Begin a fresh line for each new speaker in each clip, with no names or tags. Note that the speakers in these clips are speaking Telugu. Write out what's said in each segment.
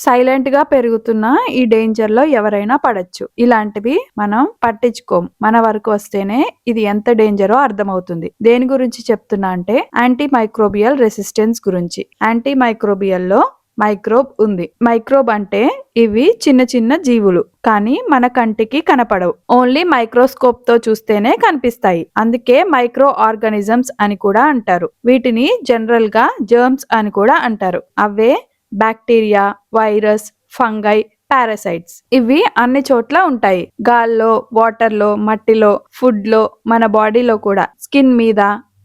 సైలెంట్ గా పెరుగుతున్న ఈ డేంజర్ లో ఎవరైనా పడచ్చు. ఇలాంటివి మనం పట్టించుకోం. మన వరకు వస్తేనే ఇది ఎంత డేంజరో అర్థమవుతుంది. దేని గురించి చెప్తున్నా అంటే యాంటీ మైక్రోబియల్ రెసిస్టెన్స్ గురించి. యాంటీ మైక్రోబియల్ లో మైక్రోబ్ ఉంది. మైక్రోబ్ అంటే ఇవి చిన్న చిన్న జీవులు, కానీ మన కంటికి కనపడవు. ఓన్లీ మైక్రోస్కోప్ తో చూస్తేనే కనిపిస్తాయి. అందుకే మైక్రో ఆర్గానిజమ్స్ అని కూడా అంటారు. వీటిని జనరల్ గా జర్మ్స్ అని కూడా అంటారు. అవే బ్యాక్టీరియా, వైరస్, ఫంగై, పారాసైట్స్. ఇవి అన్ని చోట్ల ఉంటాయి. గాల్లో, వాటర్ లో, మట్టిలో, ఫుడ్ లో, మన బాడీలో కూడా, స్కిన్ మీద,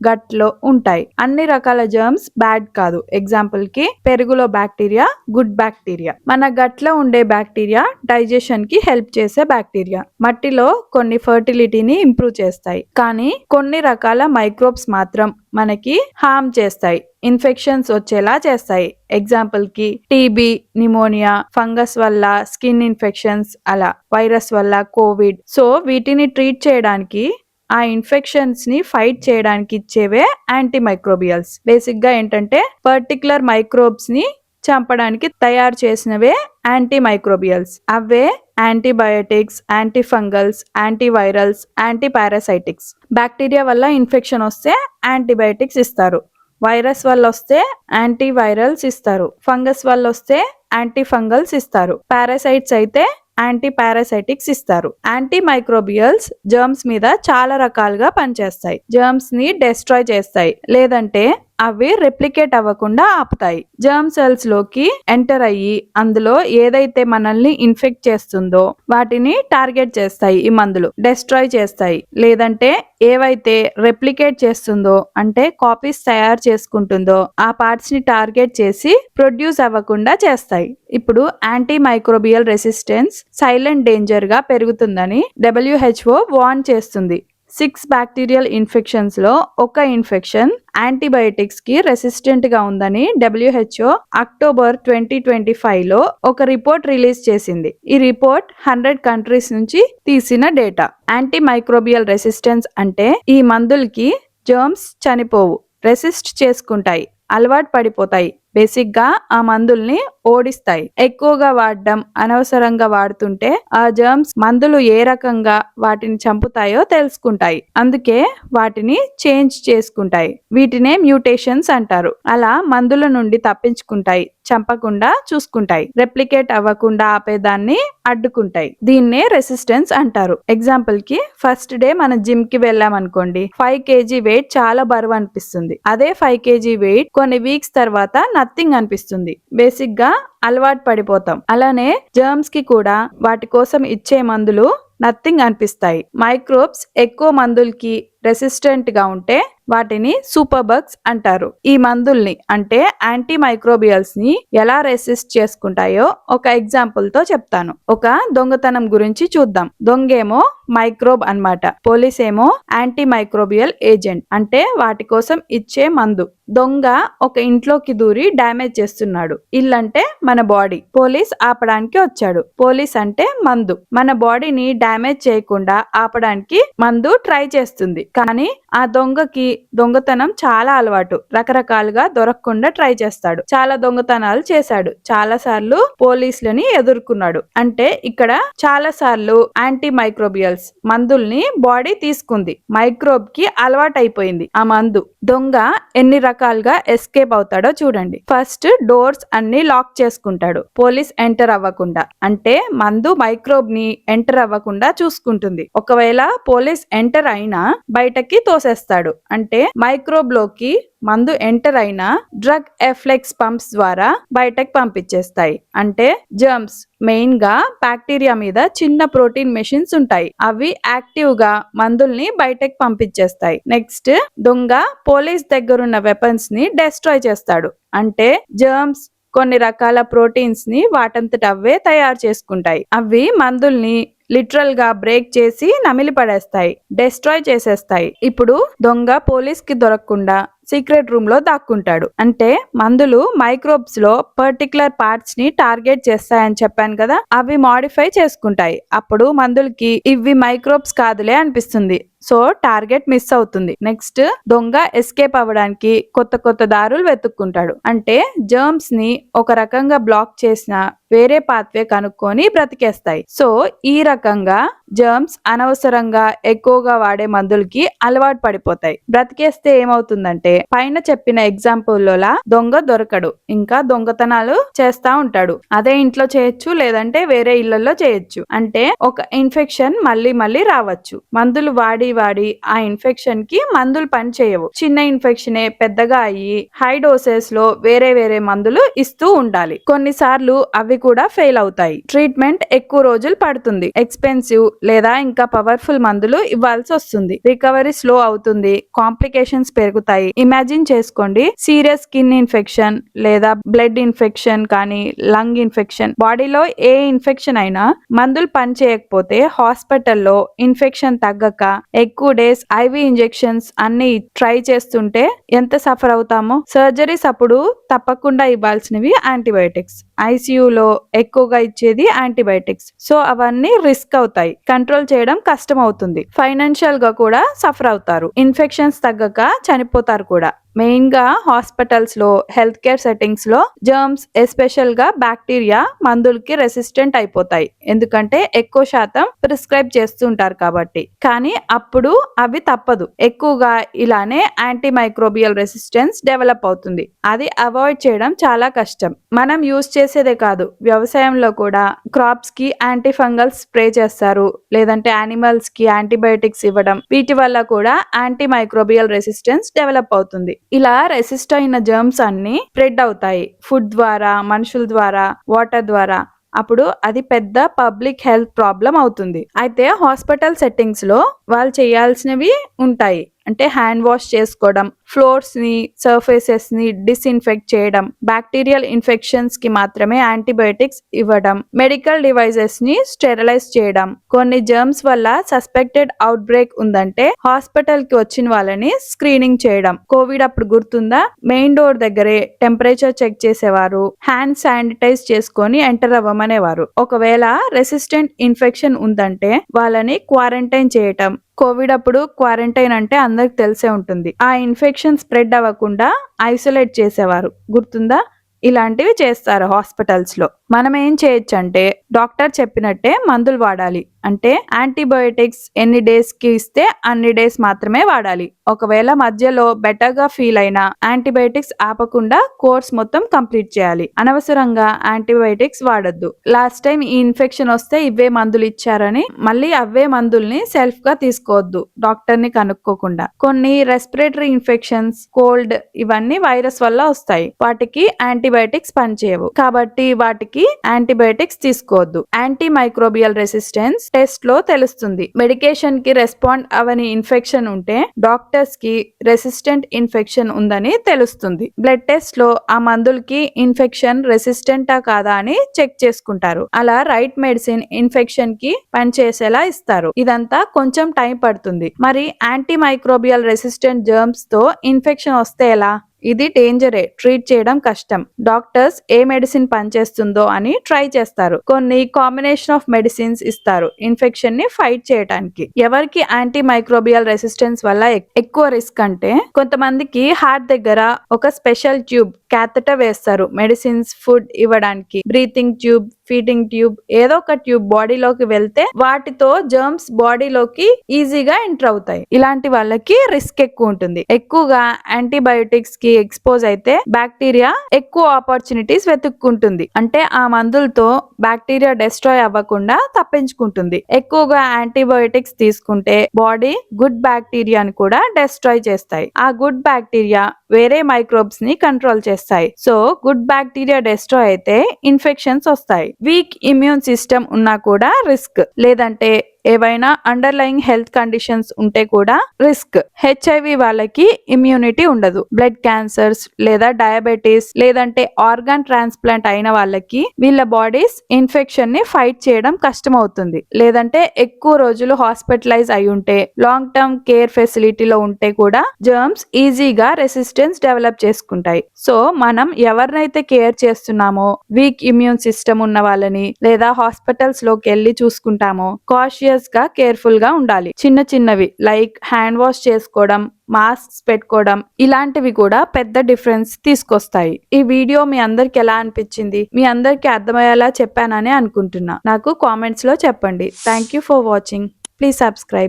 గట్ లో ఉంటాయి. అన్ని రకాల జర్మ్స్ బ్యాడ్ కాదు. ఎగ్జాంపుల్ కి పెరుగులో బ్యాక్టీరియా గుడ్ బ్యాక్టీరియా. మన గట్ లో ఉండే బ్యాక్టీరియా డైజెషన్ కి హెల్ప్ చేసే బ్యాక్టీరియా. మట్టిలో కొన్ని ఫర్టిలిటీని ఇంప్రూవ్ చేస్తాయి. కానీ కొన్ని రకాల మైక్రోబ్స్ మాత్రం మనకి హార్మ్ చేస్తాయి, ఇన్ఫెక్షన్స్ వచ్చేలా చేస్తాయి. ఎగ్జాంపుల్ కి టీబీ, నిమోనియా, ఫంగస్ వల్ల స్కిన్ ఇన్ఫెక్షన్స్, అలా వైరస్ వల్ల కోవిడ్. సో వీటిని ట్రీట్ చేయడానికి, ఆ ఇన్ఫెక్షన్స్ ని ఫైట్ చేయడానికి ఇచ్చేవే యాంటీ మైక్రోబియల్స్. బేసిక్ గా ఏంటంటే పర్టికులర్ మైక్రోబ్స్ ని చంపడానికి తయారు చేసినవే యాంటీ మైక్రోబియల్స్. అవే antibiotics, anti fungals, antivirals, anti parasitics. Bacteria వల్ల ఇన్ఫెక్షన్ వస్తే యాంటీబయోటిక్స్ ఇస్తారు. వైరస్ వల్ల వస్తే యాంటీవైరల్స్ ఇస్తారు. ఫంగస్ వల్ల వస్తే యాంటీ ఫంగల్స్ ఇస్తారు. పారాసైట్స్ అయితే యాంటీ పారాసైటిక్స్ ఇస్తారు. యాంటీ మైక్రోబియల్స్ జర్మ్స్ మీద చాలా రకాలుగా పనిచేస్తాయి. జర్మ్స్ ని డెస్ట్రాయ్ చేస్తాయి, లేదంటే అవి రెప్లికేట్ అవ్వకుండా ఆపుతాయి. జర్మ్ సెల్స్ లోకి ఎంటర్ అయ్యి అందులో ఏదైతే మనల్ని ఇన్ఫెక్ట్ చేస్తుందో వాటిని టార్గెట్ చేస్తాయి. ఈ మందులు డెస్ట్రాయ్ చేస్తాయి. లేదంటే ఏవైతే రెప్లికేట్ చేస్తుందో, అంటే కాపీస్ తయారు చేసుకుంటుందో, ఆ పార్ట్స్ ని టార్గెట్ చేసి ప్రొడ్యూస్ అవ్వకుండా చేస్తాయి. ఇప్పుడు anti microbial resistance silent danger గా పెరుగుతుందని WHO వార్న్ చేస్తుంది. 6 బ్యాక్టీరియల్ ఇన్ఫెక్షన్స్ లో ఒక ఇన్ఫెక్షన్ యాంటీబయోటిక్స్ కి రెసిస్టెంట్ గా ఉందని WHO అక్టోబర్ 2025 లో ఒక రిపోర్ట్ రిలీజ్ చేసింది. ఈ రిపోర్ట్ 100 కంట్రీస్ నుంచి తీసిన డేటా. యాంటీ మైక్రోబియల్ రెసిస్టెన్స్ అంటే ఈ మందులకి జర్మ్స్ చనిపోవు, రెసిస్ట్ చేసుకుంటాయి, అలవాటు పడిపోతాయి. బేసిక్ గా ఆ మందుల్ని ఓడిస్తాయి. ఎక్కువగా వాడడం, అనవసరంగా వాడుతుంటే ఆ జర్మ్స్ మందులు ఏ రకంగా వాటిని చంపుతాయో తెలుసుకుంటాయి. అందుకే వాటిని చేంజ్ చేసుకుంటాయి. వీటినే మ్యూటేషన్స్ అంటారు. అలా మందుల నుండి తప్పించుకుంటాయి, చంపకుండా చూసుకుంటాయి. రెప్లికేట్ అవ్వకుండా ఆపేదాన్ని అడ్డుకుంటాయి. దీన్నే రెసిస్టెన్స్ అంటారు. ఎగ్జాంపుల్ కి ఫస్ట్ డే మన జిమ్ కి వెళ్ళామనుకోండి, 5 kg వెయిట్ చాలా బరువు అనిపిస్తుంది. అదే 5 kg వెయిట్ కొన్ని వీక్స్ తర్వాత నథింగ్ అనిపిస్తుంది. బేసిక్ గా అలవాటు పడిపోతాం. అలానే జర్మ్స్ కి కూడా వాటి కోసం ఇచ్చే మందులు నథింగ్ అనిపిస్తాయి. మైక్రోబ్స్ ఎక్కువ మందులకి రెసిస్టెంట్ గా ఉంటే వాటిని సూపర్ బగ్స్ అంటారు. ఈ మందుల్ని, అంటే యాంటీ మైక్రోబియల్స్ ని ఎలా రెసిస్ట్ చేసుకుంటాయో ఒక ఎగ్జాంపుల్ తో చెప్తాను. ఒక దొంగతనం గురించి చూద్దాం. దొంగేమో మైక్రోబ్ అన్నమాట, పోలీస్ ఏమో యాంటీ మైక్రోబియల్ ఏజెంట్, అంటే వాటి కోసం ఇచ్చే మందు. దొంగ ఒక ఇంట్లోకి దూరి డ్యామేజ్ చేస్తున్నాడు. ఇల్లంటే మన బాడీ. పోలీస్ ఆపడానికి వచ్చాడు. పోలీస్ అంటే మందు. మన బాడీని డ్యామేజ్ చేయకుండా ఆపడానికి మందు ట్రై చేస్తుంది. కానీ ఆ దొంగకి దొంగతనం చాలా అలవాటు. రకరకాలుగా దొరకకుండా ట్రై చేస్తాడు. చాలా దొంగతనాలు చేశాడు. చాలా సార్లు పోలీసులని ఎదుర్కొన్నాడు. అంటే ఇక్కడ చాలా సార్లు యాంటీ మైక్రోబియల్స్ మందుల్ని బాడీ తీసుకుంది. మైక్రోబ్ కి అలవాటు అయిపోయింది ఆ మందు. దొంగ ఎన్ని రకాలుగా ఎస్కేప్ అవుతాడో చూడండి. ఫస్ట్ డోర్స్ అన్ని లాక్ చేసుకుంటాడు, పోలీస్ ఎంటర్ అవ్వకుండా. అంటే మందు మైక్రోబ్ ని ఎంటర్ అవ్వకుండా చూసుకుంటుంది. ఒకవేళ పోలీస్ ఎంటర్ అయినా బయటకి తోసేస్తాడు. అంటే మైక్రోబ్ లోకి మందు ఎంటర్ అయినా డ్రగ్ ఎఫ్లెక్స్ పంప్స్ ద్వారా బయటకు పంపించేస్తాయి. అంటే జర్మ్స్, మెయిన్ గా బ్యాక్టీరియా మీద చిన్న ప్రోటీన్ మెషిన్స్ ఉంటాయి. అవి యాక్టివ్ గా మందుల్ని బయటకు పంపించేస్తాయి. నెక్స్ట్ దొంగ పోలీస్ దగ్గరున్న వెపన్స్ ని డెస్ట్రాయ్ చేస్తాడు. అంటే జర్మ్స్ కొన్ని రకాల ప్రోటీన్స్ ని వాటంతట అవే తయారు చేసుకుంటాయి. అవి మందుల్ని లిటరల్ గా బ్రేక్ చేసి నమిలి పడేస్తాయి, డెస్ట్రాయ్ చేసేస్తాయి. ఇప్పుడు దొంగ పోలీస్ కి దొరకకుండా సీక్రెట్ రూమ్ లో దాక్కుంటాడు. అంటే మందులు మైక్రోబ్స్ లో పర్టికులర్ పార్ట్స్ ని టార్గెట్ చేస్తాయని చెప్పాను కదా, అవి మాడిఫై చేసుకుంటాయి. అప్పుడు మందులకి ఇవి మైక్రోబ్స్ కాదులే అనిపిస్తుంది. సో టార్గెట్ మిస్ అవుతుంది. నెక్స్ట్ దొంగ ఎస్కేప్ అవ్వడానికి కొత్త కొత్త దారులు వెతుక్కుంటాడు. అంటే జర్మ్స్ ని ఒక రకంగా బ్లాక్ చేసిన వేరే పాత్వే కనుక్కొని బ్రతికేస్తాయి. సో ఈ రకంగా జర్మ్స్ అనవసరంగా ఎక్కువగా వాడే మందులకి అలవాటు పడిపోతాయి. బ్రతికేస్తే ఏమవుతుందంటే పైన చెప్పిన ఎగ్జాంపుల్లోలా దొంగ దొరకడు, ఇంకా దొంగతనాలు చేస్తా ఉంటాడు. అదే ఇంట్లో చేయొచ్చు, లేదంటే వేరే ఇళ్లలో చేయొచ్చు. అంటే ఒక ఇన్ఫెక్షన్ మళ్ళీ మళ్ళీ రావచ్చు. మందులు వాడి వాడి ఆ ఇన్ఫెక్షన్ కి మందులు పని చేయవు. చిన్న ఇన్ఫెక్షనే పెద్దగా అయ్యి హై డోసెస్ లో వేరే వేరే మందులు ఇస్తూ ఉండాలి. కొన్నిసార్లు అవి కూడా ఫెయిల్ అవుతాయి. ట్రీట్మెంట్ ఎక్కువ రోజులు పడుతుంది. ఎక్స్పెన్సివ్ లేదా ఇంకా పవర్ఫుల్ మందులు ఇవ్వాల్సి వస్తుంది. రికవరీ స్లో అవుతుంది. కాంప్లికేషన్స్ పెరుగుతాయి. ఇమాజిన్ చేసుకోండి, సీరియస్ స్కిన్ ఇన్ఫెక్షన్ లేదా బ్లడ్ ఇన్ఫెక్షన్ కానీ లంగ్ ఇన్ఫెక్షన్, బాడీలో ఏ ఇన్ఫెక్షన్ అయినా మందులు పని చేయకపోతే హాస్పిటల్లో ఇన్ఫెక్షన్ తగ్గక ఎక్కువ డేస్ ఐవి ఇంజెక్షన్స్ అన్ని ట్రై చేస్తుంటే ఎంత సఫర్ అవుతామో. సర్జరీస్ అప్పుడు తప్పకుండా ఇవ్వాల్సినవి యాంటీబయోటిక్స్, ఐసీయూలో ఎక్కువగా ఇచ్చేది యాంటీబయోటిక్స్. సో అవన్నీ రిస్క్ అవుతాయి, కంట్రోల్ చేయడం కష్టం అవుతుంది. ఫైనాన్షియల్ గా కూడా సఫర్ అవుతారు. ఇన్ఫెక్షన్స్ తగ్గక చనిపోతారు కూడా. మెయిన్ గా హాస్పిటల్స్ లో, హెల్త్ కేర్ సెట్టింగ్స్ లో జర్మ్స్ ఎస్పెషల్ గా బ్యాక్టీరియా మందులకి రెసిస్టెంట్ అయిపోతాయి. ఎందుకంటే ఎక్కువ శాతం ప్రిస్క్రైబ్ చేస్తుంటారు కాబట్టి. కానీ అప్పుడు అవి తప్పదు. ఎక్కువగా ఇలానే యాంటీ మైక్రోబియల్ రెసిస్టెన్స్ డెవలప్ అవుతుంది. అది అవాయిడ్ చేయడం చాలా కష్టం. మనం యూజ్ చేసేదే కాదు, వ్యవసాయంలో కూడా క్రాప్స్ కి యాంటీ ఫంగల్ స్ప్రే చేస్తారు, లేదంటే యానిమల్స్ కి యాంటీబయోటిక్స్ ఇవ్వడం. వీటి వల్ల కూడా యాంటీ మైక్రోబియల్ రెసిస్టెన్స్ డెవలప్ అవుతుంది. ఇలా రెసిస్ట్ అయిన జర్మ్స్ అన్ని స్ప్రెడ్ అవుతాయి ఫుడ్ ద్వారా, మనుషుల ద్వారా, వాటర్ ద్వారా. అప్పుడు అది పెద్ద పబ్లిక్ హెల్త్ ప్రాబ్లం అవుతుంది. అయితే హాస్పిటల్ సెట్టింగ్స్ లో వాళ్ళు చేయాల్సినవి ఉంటాయి. అంటే హ్యాండ్ వాష్ చేసుకోవడం, ఫ్లోర్స్ ని, సర్ఫేసెస్ ని డిస్ఇన్ఫెక్ట్ చేయడం, బ్యాక్టీరియల్ ఇన్ఫెక్షన్స్ కి మాత్రమే యాంటీబయోటిక్స్ ఇవ్వడం, మెడికల్ డివైజెస్ ని స్టెరిలైజ్ చేయడం. కొన్ని జర్మ్స్ వల్ల సస్పెక్టెడ్ అవుట్ బ్రేక్ ఉందంటే హాస్పిటల్ కి వచ్చిన వాళ్ళని స్క్రీనింగ్ చేయడం. కోవిడ్ అప్పుడు గుర్తుందా, మెయిన్ డోర్ దగ్గరే టెంపరేచర్ చెక్ చేసేవారు, హ్యాండ్ శానిటైజ్ చేసుకొని ఎంటర్ అవ్వమనేవారు. ఒకవేళ రెసిస్టెంట్ ఇన్ఫెక్షన్ ఉందంటే వాళ్ళని క్వారంటైన్ చేయటం. కోవిడ్ అప్పుడు క్వారంటైన్ అంటే అందరికి తెలిసే ఉంటుంది. ఆ ఇన్ఫెక్షన్ స్ప్రెడ్ అవ్వకుండా ఐసోలేట్ చేసేవారు, గుర్తుందా? ఇలాంటివి చేస్తారు హాస్పిటల్స్ లో. మనం ఏం చేయొచ్చు అంటే డాక్టర్ చెప్పినట్టే మందులు వాడాలి. అంటే యాంటీబయోటిక్స్ ఎన్ని డేస్ కి ఇస్తే అన్ని డేస్ మాత్రమే వాడాలి. ఒకవేళ మధ్యలో బెటర్ గా ఫీల్ అయినా యాంటీబయోటిక్స్ ఆపకుండా కోర్స్ మొత్తం కంప్లీట్ చేయాలి. అనవసరంగా యాంటీబయోటిక్స్ వాడొద్దు. లాస్ట్ టైం ఈ ఇన్ఫెక్షన్ వస్తే ఇవే మందులు ఇచ్చారని మళ్ళీ అవే మందుల్ని సెల్ఫ్ గా తీసుకోవద్దు, డాక్టర్ ని కనుక్కోకుండా. కొన్ని రెస్పిరేటరీ ఇన్ఫెక్షన్స్, కోల్డ్, ఇవన్నీ వైరస్ వల్ల వస్తాయి. వాటికి యాంటీబయోటిక్స్ పనిచేయవు కాబట్టి వాటికి యాంటీబయోటిక్స్ తీసుకోవద్దు. యాంటీ మైక్రోబియల్ రెసిస్టెన్స్ టెస్ట్ లో తెలుస్తుంది. మెడికేషన్ కి రెస్పాండ్ అవని ఇన్ఫెక్షన్ ఉంటే డాక్టర్స్ కి రెసిస్టెంట్ ఇన్ఫెక్షన్ ఉందని తెలుస్తుంది. బ్లడ్ టెస్ట్ లో ఆ మందులకి ఇన్ఫెక్షన్ రెసిస్టెంటా కాదా అని చెక్ చేసుకుంటారు. అలా రైట్ మెడిసిన్ ఇన్ఫెక్షన్ కి పనిచేసేలా ఇస్తారు. ఇదంతా కొంచెం టైం పడుతుంది. మరి యాంటీ మైక్రోబియల్ రెసిస్టెంట్ జర్మ్స్ తో ఇన్ఫెక్షన్ వస్తే ఎలా? ఇది డేంజరే, ట్రీట్ చేయడం కష్టం. డాక్టర్స్ ఏ మెడిసిన్ పనిచేస్తుందో అని ట్రై చేస్తారు. కొన్ని కాంబినేషన్ ఆఫ్ మెడిసిన్స్ ఇస్తారు ఇన్ఫెక్షన్ ని ఫైట్ చేయడానికి. ఎవరికి యాంటీ మైక్రోబియల్ రెసిస్టెన్స్ వల్ల ఎక్కువ రిస్క్ అంటే కొంతమందికి హార్ట్ దగ్గర ఒక స్పెషల్ ట్యూబ్, క్యాథెటర్ వేస్తారు మెడిసిన్స్, ఫుడ్ ఇవ్వడానికి. బ్రీతింగ్ ట్యూబ్, ఫీడింగ్ ట్యూబ్, ఏదో ఒక ట్యూబ్ బాడీలోకి వెళ్తే వాటితో జర్మ్స్ బాడీలోకి ఈజీగా ఎంటర్ అవుతాయి. ఇలాంటి వాళ్ళకి రిస్క్ ఎక్కువ ఉంటుంది. ఎక్కువగా యాంటీబయోటిక్స్ కి ఎక్స్పోజ్ అయితే బ్యాక్టీరియా ఎక్కువ ఆపర్చునిటీస్ వెతుక్కుంటుంది. అంటే ఆ మందులతో బ్యాక్టీరియా డెస్ట్రాయ్ అవ్వకుండా తప్పించుకుంటుంది. ఎక్కువగా యాంటీబయోటిక్స్ తీసుకుంటే బాడీ గుడ్ బ్యాక్టీరియాని కూడా డెస్ట్రాయ్ చేస్తాయి. ఆ గుడ్ బ్యాక్టీరియా వేరే మైక్రోబ్స్ ని కంట్రోల్ చేస్తాయి. సో గుడ్ బ్యాక్టీరియా డెస్ట్రాయ్ అయితే ఇన్ఫెక్షన్స్ వస్తాయి. వీక్ ఇమ్యూన్ సిస్టమ్ ఉన్నా కూడా రిస్క్, లేదంటే ఏవైనా అండర్లయింగ్ హెల్త్ కండిషన్స్ ఉంటే కూడా రిస్క్. హెచ్ఐవి వాళ్ళకి ఇమ్యూనిటీ ఉండదు. బ్లడ్ క్యాన్సర్స్ లేదా డయాబెటీస్ లేదంటే ఆర్గాన్ ట్రాన్స్ప్లాంట్ అయిన వాళ్ళకి వీళ్ళ బాడీస్ ఇన్ఫెక్షన్ ని ఫైట్ చేయడం కష్టం అవుతుంది. లేదంటే ఎక్కువ రోజులు హాస్పిటలైజ్ అయి ఉంటే, లాంగ్ టర్మ్ కేర్ ఫెసిలిటీలో ఉంటే కూడా జర్మ్స్ ఈజీగా రెసిస్టెన్స్ డెవలప్ చేసుకుంటాయి. సో మనం ఎవరినైతే కేర్ చేస్తున్నామో, వీక్ ఇమ్యూన్ సిస్టమ్ ఉన్న వాళ్ళని లేదా హాస్పిటల్స్ లోకి వెళ్ళి చూసుకుంటామో, కాషియస్ కాన్షియస్ గా కేర్ఫుల్ గా ఉండాలి. చిన్న చిన్నవి లైక్ హ్యాండ్ వాష్ చేసుకోవడం, మాస్క్స్ పెట్టుకోవడం ఇలాంటివి కూడా పెద్ద డిఫరెన్స్ తీసుకొస్తాయి. ఈ వీడియో మీ అందరికి ఎలా అనిపించింది? మీ అందరికి అర్థమయ్యేలా చెప్పానని అనుకుంటున్నా. నాకు కామెంట్స్ లో చెప్పండి. Thank you for watching. Please subscribe.